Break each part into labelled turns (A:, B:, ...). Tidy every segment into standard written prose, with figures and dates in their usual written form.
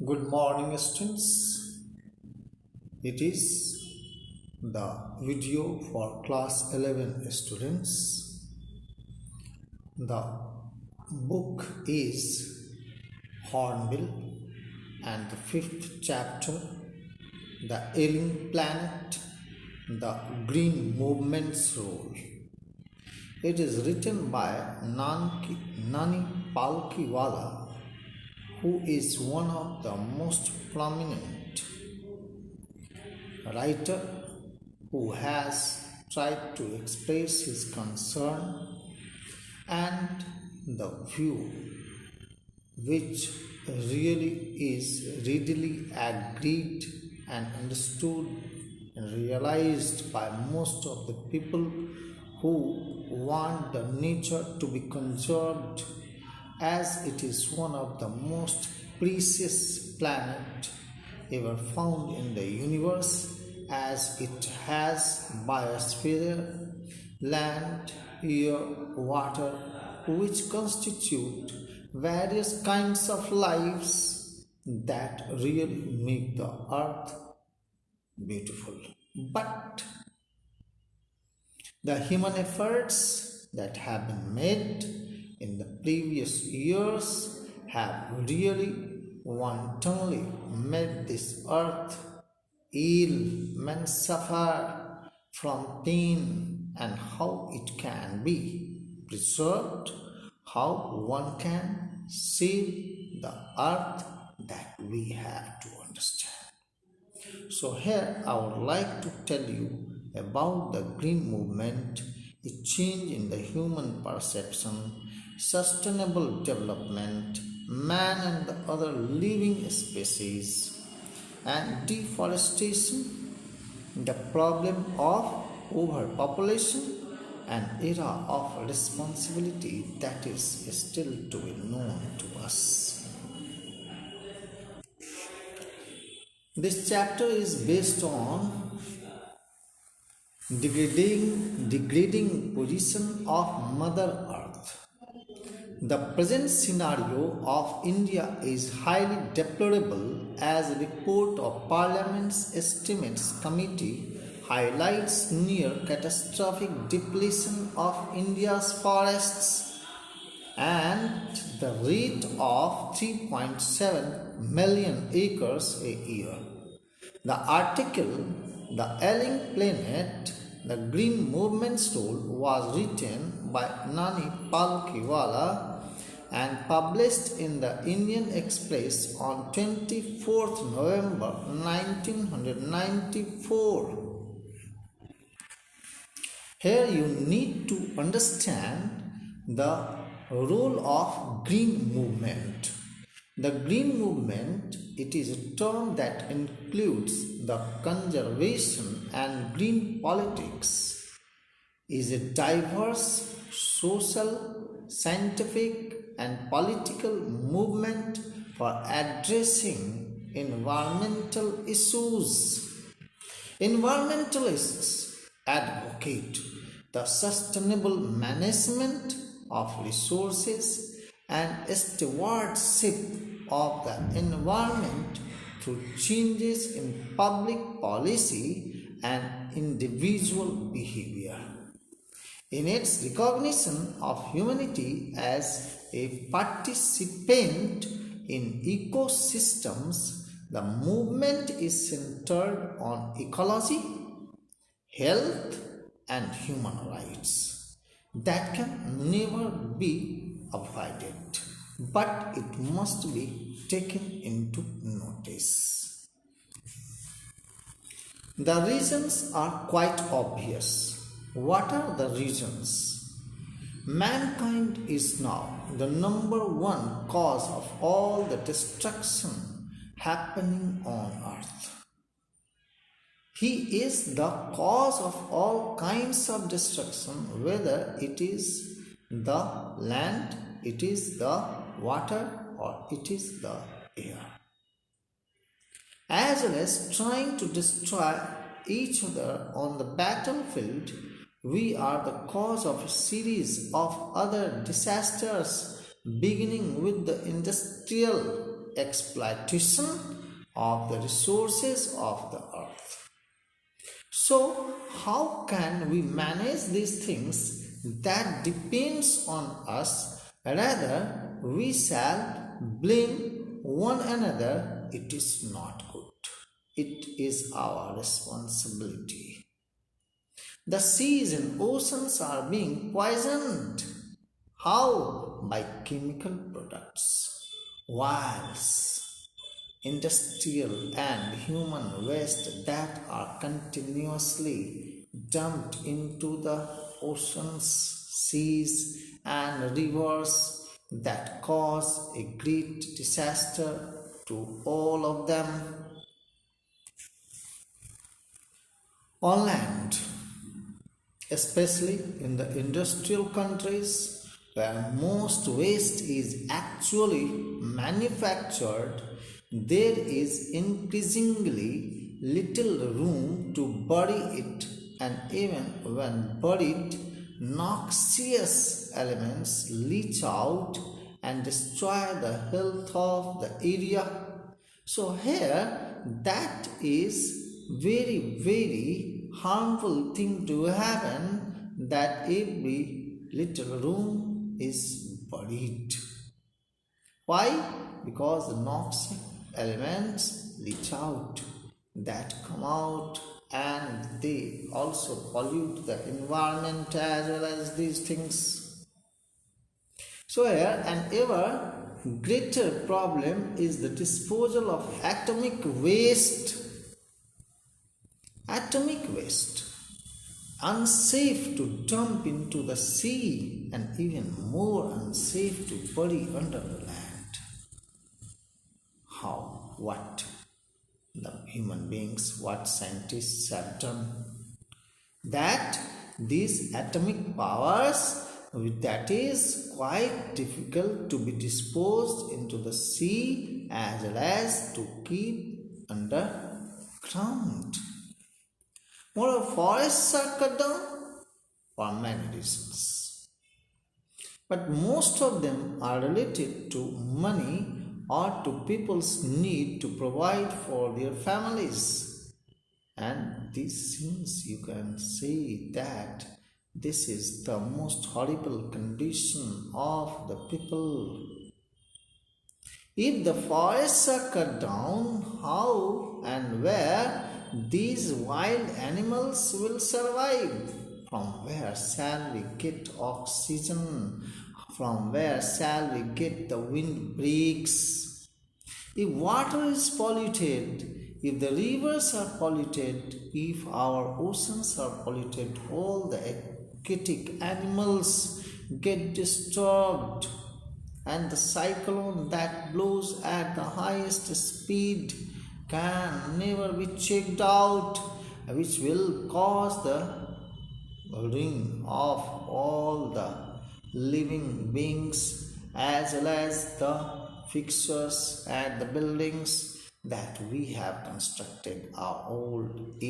A: Good morning, students. It is the video for class 11 students. The book is Hornbill and the fifth chapter, the Ailing planet, the green movement's role. It is written by Nani Palkiwala, who is one of the most prominent writer who has tried to express his concern and the view which really is readily agreed and understood and realized by most of the people who want the nature to be conserved, as it is one of the most precious planets ever found in the universe, as it has biosphere, land, air, water, which constitute various kinds of lives that really make the earth beautiful. But the human efforts that have been made in the previous years have really wantonly made this earth ill, men suffer from pain, and how it can be preserved, how one can save the earth, that we have to understand. So here I would like to tell you about the green movement, a change in the human perception, sustainable development, man and the other living species, and deforestation, the problem of overpopulation, an era of responsibility that is still to be known to us. This chapter is based on degrading position of Mother Earth. The present scenario of India is highly deplorable, as a report of Parliament's Estimates Committee highlights near catastrophic depletion of India's forests and the rate of 3.7 million acres a year. The article, The Ailing Planet, the Green Movement's Role, was written by Nani Palkiwala and published in the Indian Express on 24th November 1994. Here you need to understand the role of green movement. The green movement, it is a term that includes the conservation and green politics, is a diverse social, scientific and political movement for addressing environmental issues. Environmentalists advocate the sustainable management of resources and stewardship of the environment through changes in public policy and individual behavior. In its recognition of humanity as a participant in ecosystems, the movement is centered on ecology, health, and human rights that can never be avoided, but it must be taken into notice. The reasons are quite obvious. What are the reasons? Mankind is now the number one cause of all the destruction happening on earth. He is the cause of all kinds of destruction, whether it is the land, it is the water, or it is the air. As well as trying to destroy each other on the battlefield, we are the cause of a series of other disasters, beginning with the industrial exploitation of the resources of the earth. So, how can we manage these things? That depends on us. Rather, we shall blame one another. It is not good. It is our responsibility. The seas and oceans are being poisoned. How? By chemical products, wires, industrial and human waste that are continuously dumped into the oceans, seas, and rivers that cause a great disaster to all of them. On land, especially in the industrial countries where most waste is actually manufactured, there is increasingly little room to bury it, and even when buried, noxious elements leach out and destroy the health of the area. So, here that is very harmful thing to happen, that every little room is buried. Why? Because the noxious elements leach out, that come out, and they also pollute the environment as well as these things. So here an ever greater problem is the disposal of atomic waste. Atomic waste, unsafe to dump into the sea and even more unsafe to bury under the land. How? What? The human beings, what scientists have done? That these atomic powers, that is quite difficult to be disposed into the sea as well as to keep underground. Moreover, forests are cut down for many reasons. But most of them are related to money or to people's need to provide for their families. And this seems you can say that this is the most horrible condition of the people. If the forests are cut down, how and where these wild animals will survive? From where shall we get oxygen? From where shall we get the wind breaks? If water is polluted, if the rivers are polluted, if our oceans are polluted, all the aquatic animals get disturbed, and the cyclone that blows at the highest speed can never be checked out, which will cause the ruin of all the living beings as well as the fixtures and the buildings that we have constructed, our old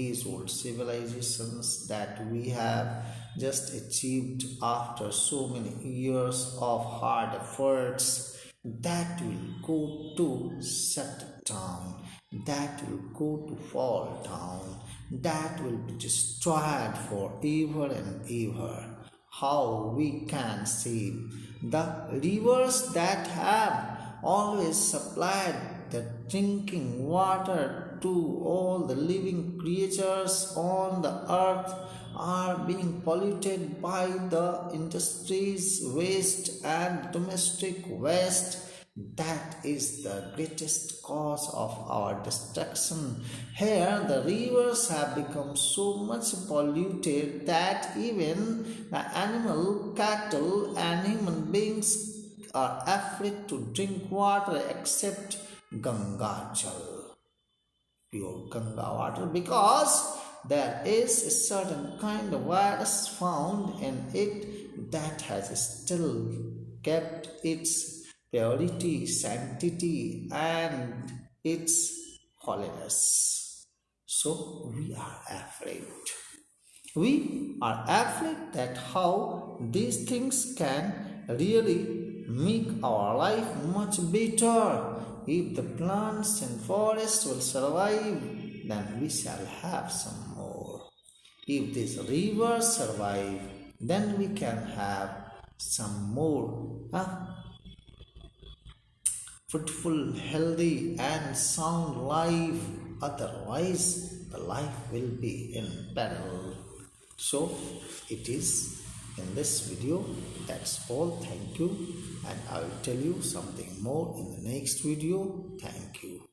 A: civilizations that we have just achieved after so many years of hard efforts, that will go to shut down, that will go to fall down, that will be destroyed forever and ever. How we can save the rivers that have always supplied the drinking water to all the living creatures on the earth are being polluted by the industries waste and domestic waste. That is the greatest cause of our destruction. Here the rivers have become so much polluted that even the animal, cattle and human beings are afraid to drink water except Ganga Jal, pure Ganga water, because there is a certain kind of virus found in it that has still kept its purity, sanctity, and its holiness. So we are afraid. We are afraid that how these things can really make our life much better. if the plants and forests will survive, then we shall have some more. If these rivers survive, then we can have some more fruitful, healthy, and sound life. Otherwise, the life will be in peril. So, it is in this video. That's all. Thank you, and I will tell you something more in the next video. Thank you.